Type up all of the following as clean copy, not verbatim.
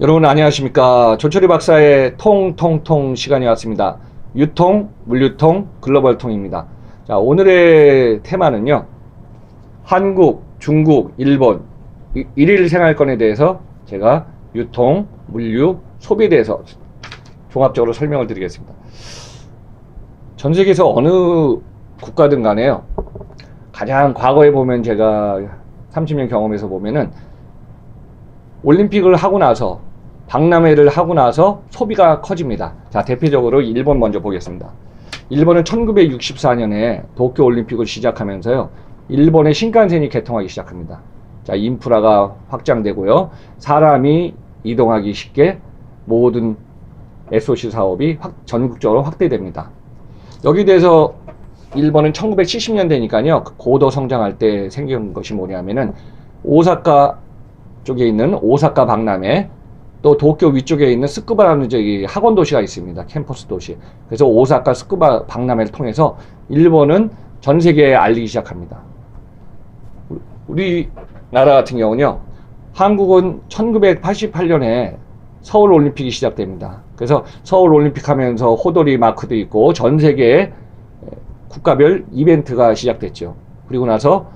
여러분 안녕하십니까. 조철희 박사의 통통통 시간이 왔습니다. 유통, 물류통, 글로벌통입니다. 자, 오늘의 테마는요, 한국, 중국, 일본 일일 생활권에 대해서 제가 유통, 물류, 소비에 대해서 종합적으로 설명을 드리겠습니다. 전 세계에서 어느 국가든 간에요, 가장 과거에 보면 제가 30년 경험에서 보면은 올림픽을 하고 나서, 박람회를 하고 나서 소비가 커집니다. 자, 대표적으로 일본 먼저 보겠습니다. 일본은 1964년에 도쿄 올림픽을 시작하면서요, 일본의 신칸센이 개통하기 시작합니다. 자, 인프라가 확장되고요, 사람이 이동하기 쉽게 모든 SOC 사업이 전국적으로 확대됩니다. 여기에 대해서 일본은 1970년대니까요, 고도 성장할 때 생긴 것이 뭐냐면은 오사카 쪽에 있는 오사카 박람회, 또 도쿄 위쪽에 있는 스쿠바라는 저기 학원 도시가 있습니다. 캠퍼스 도시. 그래서 오사카 스쿠바 박람회를 통해서 일본은 전 세계에 알리기 시작합니다. 우리나라 같은 경우는요, 한국은 1988년에 서울 올림픽이 시작됩니다. 그래서 서울 올림픽 하면서 호돌이 마크도 있고 전 세계에 국가별 이벤트가 시작됐죠. 그리고 나서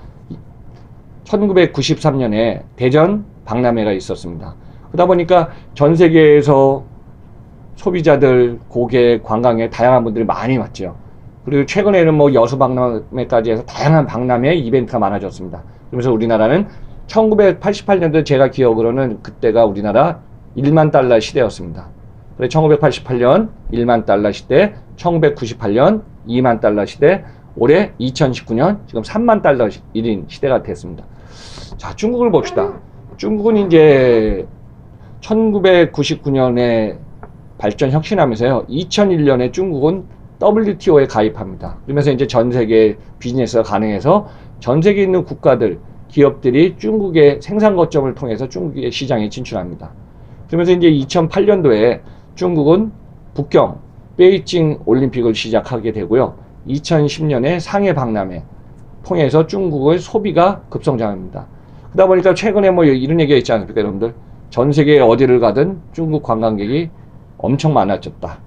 1993년에 대전 박람회가 있었습니다. 그러다 보니까 전 세계에서 소비자들, 고객, 관광에 다양한 분들이 많이 왔죠. 그리고 최근에는 뭐 여수 박람회까지 해서 다양한 박람회 이벤트가 많아졌습니다. 그러면서 우리나라는 1988년도 제가 기억으로는 그때가 우리나라 1만 달러 시대였습니다. 그래서 1988년 1만 달러 시대, 1998년 2만 달러 시대, 올해 2019년 지금 3만 달러 1인 시대가 됐습니다. 자, 중국을 봅시다. 중국은 이제 1999년에 발전 혁신하면서요, 2001년에 중국은 WTO에 가입합니다. 그러면서 이제 전 세계 비즈니스가 가능해서 전 세계에 있는 국가들, 기업들이 중국의 생산 거점을 통해서 중국의 시장에 진출합니다. 그러면서 이제 2008년도에 중국은 북경, 베이징 올림픽을 시작하게 되고요, 2010년에 상해 박람회 통해서 중국의 소비가 급성장합니다. 그러다 보니까 최근에 뭐 이런 얘기가 있지 않습니까, 여러분들? 전 세계 어디를 가든 중국 관광객이 엄청 많아졌다.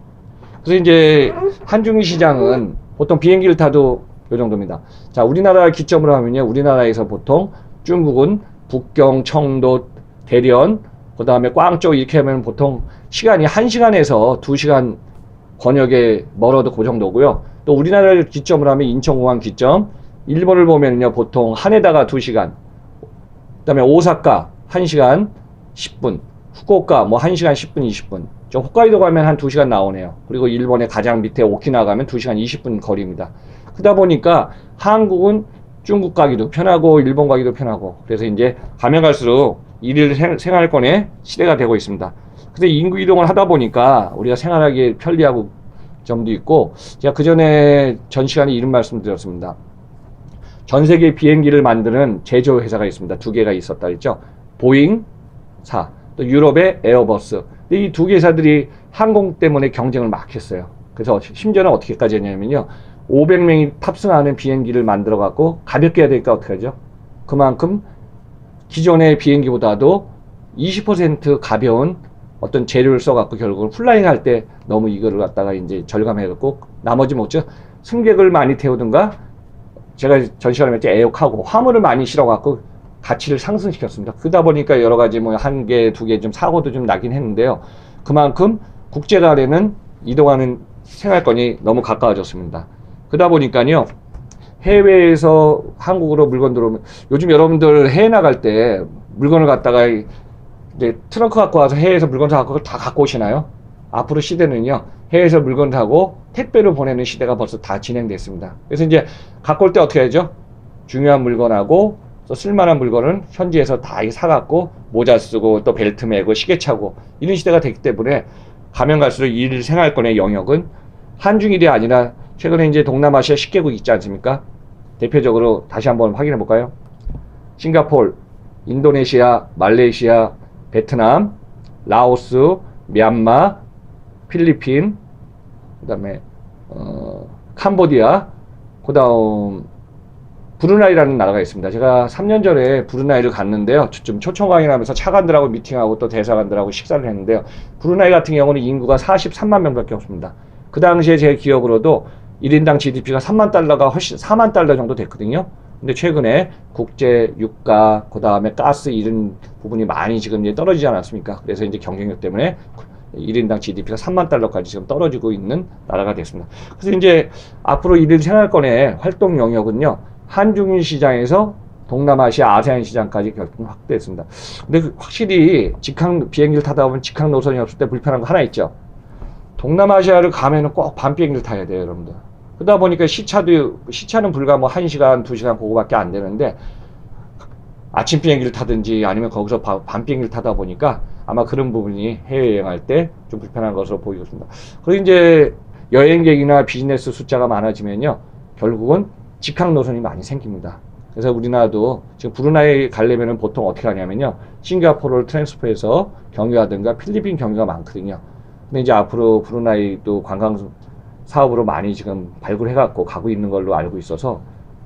그래서 이제 한중일 시장은 보통 비행기를 타도 이 정도입니다. 자, 우리나라 기점으로 하면요, 우리나라에서 보통 중국은 북경, 청도, 대련, 그 다음에 꽝州이렇게 하면 보통 시간이 1시간에서 2시간 권역에 멀어도 그 정도고요. 또 우리나라를 기점으로 하면 인천공항 기점, 일본을 보면요, 보통 하네다가 2시간, 그 다음에 오사카 1시간 10분, 후쿠오카 뭐 1시간 10분, 20분. 저 홋카이도 가면 한 2시간 나오네요. 그리고 일본의 가장 밑에 오키나와 가면 2시간 20분 거리입니다. 그러다 보니까 한국은 중국 가기도 편하고 일본 가기도 편하고, 그래서 이제 가면 갈수록 일일 생활권의 시대가 되고 있습니다. 근데 인구 이동을 하다 보니까 우리가 생활하기 편리하고 점도 있고, 제가 그 전에 전 시간에 이런 말씀 드렸습니다. 전 세계 비행기를 만드는 제조회사가 있습니다. 2개가 있었다 그랬죠. 보잉사, 또 유럽의 에어버스. 이 2개 회사들이 항공 때문에 경쟁을 막 했어요. 그래서 심지어는 어떻게까지 했냐면요, 500명이 탑승하는 비행기를 만들어 갖고 가볍게 해야 되니까 어떻게 하죠? 그만큼 기존의 비행기보다도 20% 가벼운 어떤 재료를 써갖고 결국은 플라잉 할 때 너무 이거를 갖다가 이제 절감해갖고 나머지 뭐죠? 승객을 많이 태우든가, 제가 전 시간에 했죠, 에어카고 화물을 많이 실어갖고 가치를 상승시켰습니다. 그러다 보니까 여러 가지 뭐 1개, 2개 좀 사고도 좀 나긴 했는데요, 그만큼 국제 간에는 이동하는 생활권이 너무 가까워졌습니다. 그러다 보니까요, 해외에서 한국으로 물건 들어오면, 요즘 여러분들 해외 나갈 때 물건을 갖다가 이제 트렁크 갖고 와서 해외에서 물건 사갖고 그걸 다 갖고 오시나요? 앞으로 시대는요, 해외에서 물건 사고 택배로 보내는 시대가 벌써 다 진행됐습니다. 그래서 이제 갖고 올 때 어떻게 하죠? 중요한 물건하고 또 쓸만한 물건은 현지에서 다 사갖고 모자 쓰고 또 벨트 매고 시계 차고 이런 시대가 됐기 때문에 가면 갈수록 일 생활권의 영역은 한중일이 아니라 최근에 이제 동남아시아 10개국 있지 않습니까? 대표적으로 다시 한번 확인해 볼까요? 싱가포르, 인도네시아, 말레이시아, 베트남, 라오스, 미얀마, 필리핀, 그 다음에 캄보디아, 그 다음 브루나이라는 나라가 있습니다. 제가 3년 전에 브루나이를 갔는데요. 좀 초청 강연하면서 차관들하고 미팅하고 또 대사관들하고 식사를 했는데요. 브루나이 같은 경우는 인구가 43만 명밖에 없습니다. 그 당시에 제 기억으로도 1인당 GDP가 3만 달러가 훨씬 4만 달러 정도 됐거든요. 근데 최근에 국제 유가, 그 다음에 가스 이런 부분이 많이 지금 이제 떨어지지 않았습니까? 그래서 이제 경쟁력 때문에 1인당 GDP가 3만 달러까지 지금 떨어지고 있는 나라가 됐습니다. 그래서 이제 앞으로 1인 생활권의 활동 영역은요, 한중일 시장에서 동남아시아, 아세안 시장까지 결국 확대했습니다. 근데 확실히 직항 비행기를 타다 보면 직항 노선이 없을 때 불편한 거 하나 있죠. 동남아시아를 가면은 꼭 밤 비행기를 타야 돼요, 여러분들. 그러다 보니까 시차는 불과 뭐 1시간, 2시간 그거밖에 안 되는데, 아침 비행기를 타든지 아니면 거기서 밤 비행기를 타다 보니까 아마 그런 부분이 해외여행할 때 좀 불편한 것으로 보이고 있습니다. 그리고 이제 여행객이나 비즈니스 숫자가 많아지면요, 결국은 직항 노선이 많이 생깁니다. 그래서 우리나라도 지금 브루나이 가려면은 보통 어떻게 하냐면요, 싱가포르를 트랜스퍼해서 경유하든가 필리핀 경유가 많거든요. 근데 이제 앞으로 브루나이도 관광 사업으로 많이 지금 발굴해갖고 가고 있는 걸로 알고 있어서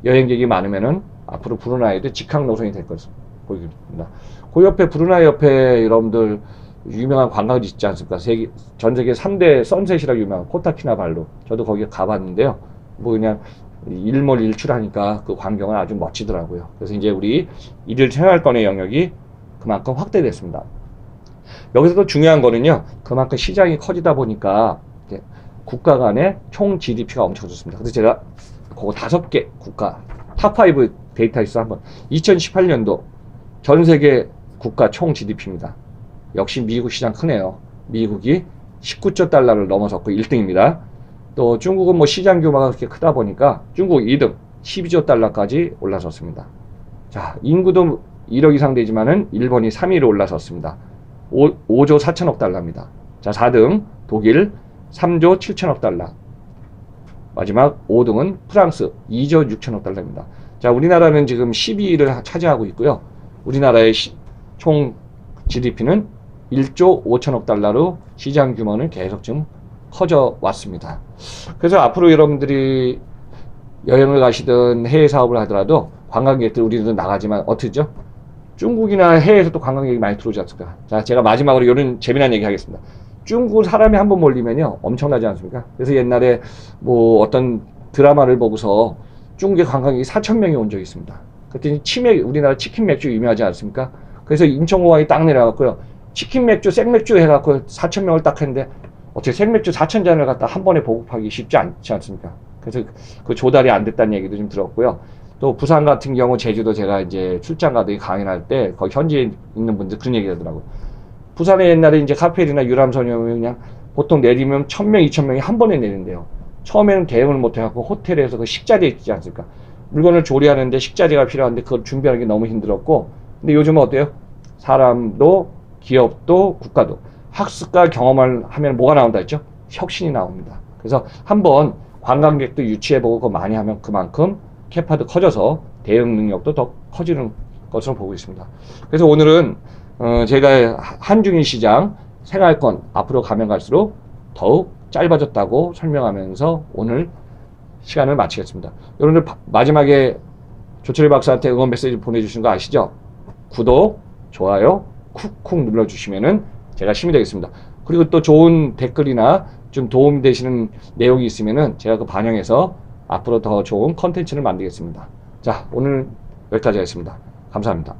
여행객이 많으면은 앞으로 브루나이도 직항 노선이 될 것으로 보입니다. 그 옆에 브루나이 옆에 여러분들 유명한 관광지 있지 않습니까? 전 세계 3대 선셋이라고 유명한 코타키나발루. 저도 거기 가봤는데요. 뭐 그냥 일몰일출하니까 그 광경은 아주 멋지더라고요. 그래서 이제 우리 일일 생활권의 영역이 그만큼 확대됐습니다. 여기서도 중요한 거는요, 그만큼 시장이 커지다 보니까 국가 간의 총 GDP가 엄청 좋습니다. 그래서 제가 그거 5개 국가 탑5 데이터에서 한번 2018년도 전 세계 국가 총 GDP입니다. 역시 미국 시장 크네요. 미국이 19조 달러를 넘어섰고 1등입니다. 또 중국은 뭐 시장 규모가 그렇게 크다 보니까 중국 2등 12조 달러까지 올라섰습니다. 자, 인구도 1억 이상 되지만은 일본이 3위로 올라섰습니다. 5조 4천억 달러입니다. 자, 4등 독일 3조 7천억 달러. 마지막 5등은 프랑스 2조 6천억 달러입니다. 자, 우리나라는 지금 12위를 차지하고 있고요. 우리나라의 총 GDP는 1조 5천억 달러로 시장 규모는 계속 좀 커져 왔습니다. 그래서 앞으로 여러분들이 여행을 가시든 해외 사업을 하더라도 관광객들 우리는 나가지만 어떻죠? 중국이나 해외에서도 관광객이 많이 들어오지 않습니까? 자, 제가 마지막으로 이런 재미난 얘기 하겠습니다. 중국 사람이 한번 몰리면요, 엄청나지 않습니까? 그래서 옛날에 뭐 어떤 드라마를 보고서 중국의 관광객이 4,000명이 온 적이 있습니다. 그랬더니 우리나라 치킨 맥주 유명하지 않습니까? 그래서 인천공항에 딱 내려갔고요. 치킨 맥주, 생맥주 해갖고 4,000명을 딱 했는데, 어떻게 생맥주 4,000잔을 갖다 한 번에 보급하기 쉽지 않지 않습니까? 그래서 그 조달이 안 됐다는 얘기도 좀 들었고요. 또 부산 같은 경우, 제주도 제가 이제 출장 가더니 강연할 때 거기 현지에 있는 분들 그런 얘기 하더라고요. 부산에 옛날에 이제 카페리나 유람선이 오면 그냥 보통 내리면 1,000명, 2,000명이 한 번에 내린대요. 처음에는 대응을 못해갖고 호텔에서 그 식자리에 있지 않습니까? 물건을 조리하는데 식자리가 필요한데 그걸 준비하는 게 너무 힘들었고, 근데 요즘은 어때요? 사람도, 기업도, 국가도 학습과 경험을 하면 뭐가 나온다 했죠? 혁신이 나옵니다. 그래서 한번 관광객도 유치해보고 그거 많이 하면 그만큼 캐파도 커져서 대응 능력도 더 커지는 것으로 보고 있습니다. 그래서 오늘은 제가 한중일 시장 생활권 앞으로 가면 갈수록 더욱 짧아졌다고 설명하면서 오늘 시간을 마치겠습니다. 여러분들 마지막에 조철희 박사한테 응원 메시지 보내주신 거 아시죠? 구독, 좋아요, 쿡쿡 눌러주시면은 제가 힘이 되겠습니다. 그리고 또 좋은 댓글이나 좀 도움이 되시는 내용이 있으면은 제가 그 반영해서 앞으로 더 좋은 컨텐츠를 만들겠습니다. 자, 오늘 여기까지 하겠습니다. 감사합니다.